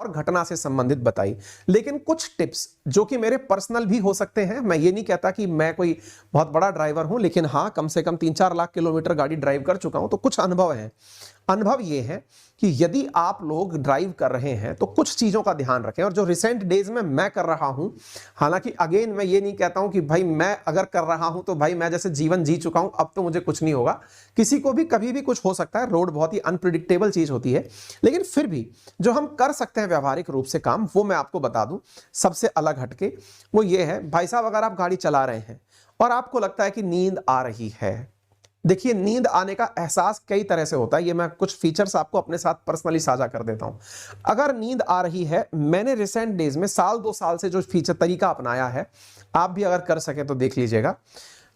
और घटना से संबंधित बताई। लेकिन कुछ टिप्स जो कि मेरे पर्सनल भी हो सकते हैं, मैं ये नहीं कहता कि मैं कोई बहुत बड़ा ड्राइवर हूं, लेकिन हाँ, कम से कम 3-4 लाख किलोमीटर गाड़ी ड्राइव कर चुका हूं, तो कुछ अनुभव है। अनुभव ये है कि यदि आप लोग ड्राइव कर रहे हैं तो कुछ चीजों का ध्यान रखें, और जो रिसेंट डेज में मैं कर रहा हूं, हालांकि अगेन मैं ये नहीं कहता हूं कि भाई मैं अगर कर रहा हूं तो भाई मैं जैसे जीवन जी चुका हूं अब तो मुझे कुछ नहीं होगा। किसी को भी कभी भी कुछ हो सकता है, रोड बहुत ही अनप्रिडिक्टेबल चीज होती है। लेकिन फिर भी जो हम कर सकते हैं व्यवहारिक रूप से काम, वो मैं आपको बता दूं सबसे अलग हटके। वो ये है, भाई साहब अगर आप गाड़ी चला रहे हैं और आपको लगता है कि नींद आ रही है, देखिए नींद आने का एहसास कई तरह से होता है, ये मैं कुछ फीचर्स आपको अपने साथ पर्सनली साझा कर देता हूं। अगर नींद आ रही है, मैंने रिसेंट डेज में साल 2 साल से जो फीचर तरीका अपनाया है, आप भी अगर कर सके तो देख लीजिएगा।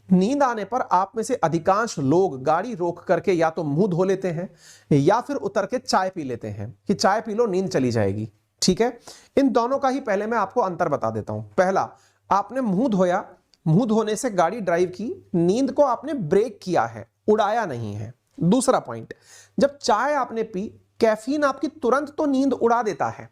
नींद आने पर आप में से अधिकांश लोग गाड़ी रोक करके या तो मुंह धो लेते हैं या फिर उतर के चाय पी लेते हैं कि चाय पी लो नींद चली जाएगी। ठीक है, इन दोनों का ही पहले मैं आपको अंतर बता देता हूं। पहला, आपने मुंह धोया, मुंह धोने से गाड़ी ड्राइव की, नींद को आपने ब्रेक किया है, उड़ाया नहीं है। दूसरा पॉइंट, जब चाय आपने पी, कैफीन आपकी तुरंत तो नींद उड़ा देता है,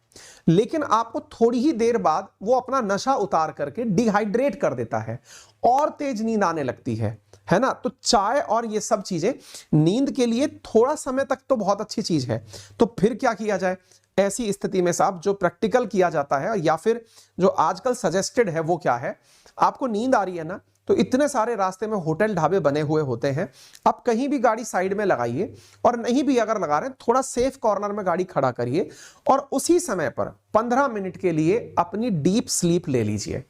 लेकिन आपको थोड़ी ही देर बाद वो अपना नशा उतार करके डिहाइड्रेट कर देता है और तेज नींद आने लगती है ना। तो चाय और ये सब चीजें नींद के लिए थोड़ा समय तक तो बहुत अच्छी चीज है। तो फिर क्या किया जाए ऐसी स्थिति में साहब? जो प्रैक्टिकल किया जाता है या फिर जो आजकल सजेस्टेड है वो क्या है, आपको नींद आ रही है ना, तो इतने सारे रास्ते में होटल ढाबे बने हुए होते हैं, आप कहीं भी गाड़ी साइड में लगाइए, और नहीं भी अगर लगा रहे हैं थोड़ा सेफ कॉर्नर में गाड़ी खड़ा करिए और उसी समय पर 15 मिनट के लिए अपनी डीप स्लीप ले लीजिए।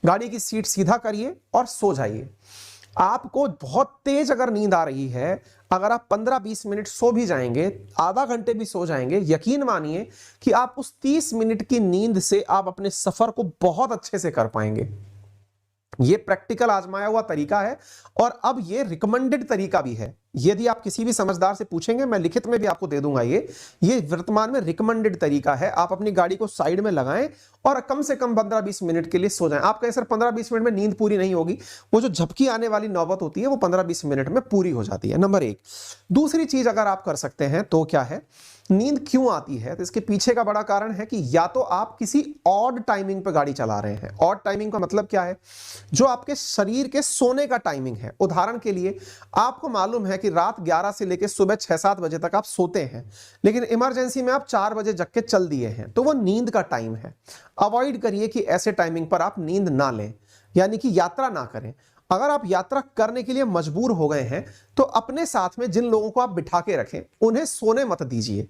गाड़ी की सीट सीधा करिए और सो जाइए। आपको बहुत तेज अगर नींद आ रही है, अगर आप 15-20 मिनट सो भी जाएंगे, आधा घंटे भी सो जाएंगे, यकीन मानिए कि आप उस 30 मिनट की नींद से आप अपने सफर को बहुत अच्छे से कर पाएंगे। ये प्रैक्टिकल आजमाया हुआ तरीका है और अब ये रिकमेंडेड तरीका भी है। यदि आप किसी भी समझदार से पूछेंगे, मैं लिखित में भी आपको दे दूंगा, ये वर्तमान में रिकमेंडेड तरीका है। आप अपनी गाड़ी को साइड में लगाएं और कम से कम 15-20 मिनट के लिए सो जाएं। आप कहें सर 15-20 मिनट में नींद पूरी नहीं होगी, वो जो झपकी आने वाली नौबत होती है वो 15-20 मिनट में पूरी हो जाती है, नंबर 1। दूसरी चीज अगर आप कर सकते हैं तो क्या है, नींद क्यों आती है, तो इसके पीछे का बड़ा कारण है कि या तो आप किसी ऑड टाइमिंग पर गाड़ी चला रहे हैं। ऑड टाइमिंग का मतलब क्या है? जो आपके शरीर के सोने का टाइमिंग है। उदाहरण के लिए, आपको मालूम है कि रात 11 से लेकर सुबह 6-7 बजे तक आप सोते हैं, लेकिन इमरजेंसी में आप 4 बजे जग के चल दिए हैं, तो वो नींद का टाइम है। अवॉइड करिए कि ऐसे टाइमिंग पर आप नींद ना लें, यानी कि यात्रा ना करें। अगर आप यात्रा करने के लिए मजबूर हो गए हैं तो अपने साथ में जिन लोगों को आप बिठा के रखें उन्हें सोने मत दीजिए।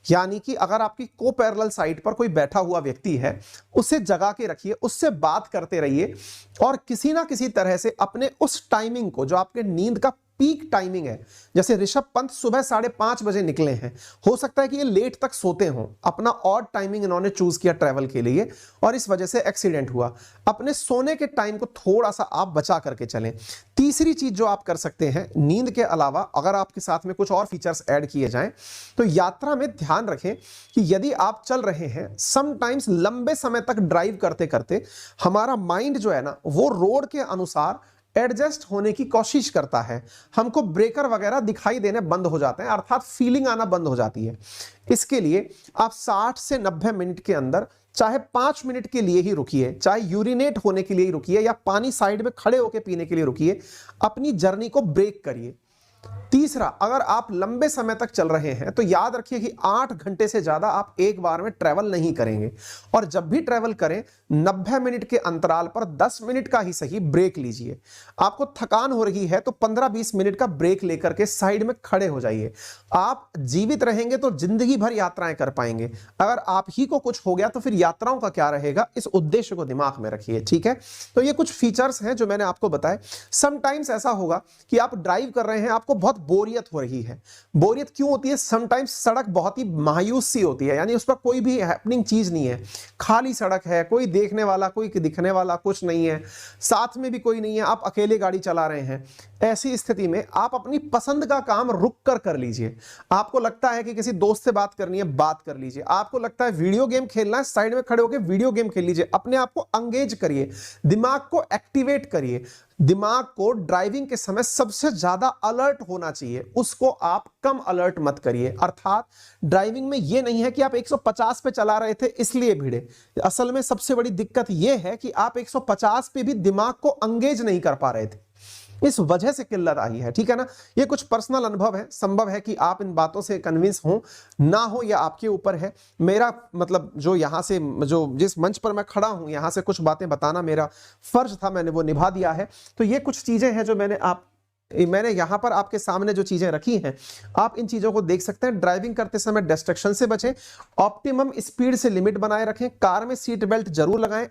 यानी कि अगर आपकी को पैरेलल साइड पर कोई बैठा हुआ व्यक्ति है, उसे जगा के रखिए, उससे बात करते रहिए और किसी ना किसी तरह से अपने उस टाइमिंग को, जो आपके नींद का पीक टाइमिंग है, जैसे ऋषभ पंत सुबह 5:30 बजे निकले हैं, हो सकता है कि ये लेट तक सोते हों, अपना ऑड टाइमिंग इन्होंने चूज किया ट्रैवल के लिए और इस वजह से एक्सीडेंट हुआ। अपने सोने के टाइम को थोड़ा सा आप बचा करके चलें। तीसरी चीज जो आप कर सकते हैं, नींद के अलावा अगर आपके साथ में कुछ और फीचर्स ऐड किए जाएं, तो यात्रा में ध्यान रखें कि यदि आप चल रहे हैं, समटाइम्स लंबे समय तक ड्राइव करते करते हमारा माइंड जो है ना, वो रोड के अनुसार एडजस्ट होने की कोशिश करता है। हमको ब्रेकर वगैरह दिखाई देने बंद हो जाते हैं, अर्थात फीलिंग आना बंद हो जाती है। इसके लिए आप 60 से 90 मिनट के अंदर चाहे 5 मिनट के लिए ही रुकिए, चाहे यूरिनेट होने के लिए ही रुकिए या पानी साइड में खड़े होकर पीने के लिए रुकिए, अपनी जर्नी को ब्रेक करिए। तीसरा, अगर आप लंबे समय तक चल रहे हैं तो याद रखिए कि 8 घंटे से ज्यादा आप एक बार में ट्रैवल नहीं करेंगे, और जब भी ट्रैवल करें 90 मिनट के अंतराल पर 10 मिनट का ही सही ब्रेक लीजिए। आपको थकान हो रही है तो 15-20 मिनट का ब्रेक लेकर के साइड में खड़े हो जाइए। आप जीवित रहेंगे तो जिंदगी भर यात्राएं कर पाएंगे। अगर आप ही को कुछ हो गया तो फिर यात्राओं का क्या रहेगा, इस उद्देश्य को दिमाग में रखिए। ठीक है, तो ये कुछ फीचर्स हैं जो मैंने आपको बताए। समटाइम्स ऐसा होगा कि आप ड्राइव कर रहे हैं, आपको बहुत बोरियत हो रही है। बोरियत क्यों होती है? समटाइम्स सड़क बहुत ही मायूस सी होती है, यानी उस पर कोई भी हैपनिंग चीज नहीं है, खाली सड़क है, कोई देखने वाला, कोई दिखने वाला कुछ नहीं है, साथ में भी कोई नहीं है, आप अकेले गाड़ी चला रहे हैं। ऐसी स्थिति में आप अपनी पसंद का काम रुक कर लीजिए। आपको लगता है कि किसी दोस्त से बात करनी है, बात कर लीजिए। आपको लगता है वीडियो गेम खेलना है, साइड में खड़े होकर वीडियो गेम खेल लीजिए। अपने आप को एंगेज करिए, दिमाग को एक्टिवेट करिए। दिमाग को ड्राइविंग के समय सबसे ज्यादा अलर्ट होना चाहिए, उसको आप कम अलर्ट मत करिए। अर्थात ड्राइविंग में यह नहीं है कि आप 150 पे चला रहे थे इसलिए भिड़े। असल में सबसे बड़ी दिक्कत यह है कि आप 150 पे भी दिमाग को एंगेज नहीं कर पा रहे थे, इस वजह से किल्लत आई है। ठीक है ना, ये कुछ पर्सनल अनुभव है, संभव है कि आप इन बातों से कन्विंस हो ना हो, या आपके ऊपर है। मेरा मतलब जो यहां से, जो जिस मंच पर मैं खड़ा हूं, यहां से कुछ बातें बताना मेरा फर्ज था, मैंने वो निभा दिया है। तो ये कुछ चीजें हैं जो मैंने यहां पर आपके सामने जो चीजें रखी हैं, आप इन चीजों को देख सकते हैं। ड्राइविंग करते समय डिस्ट्रैक्शन से बचें, ऑप्टिमम स्पीड से लिमिट बनाए रखें, कार में सीट बेल्ट जरूर लगाएं,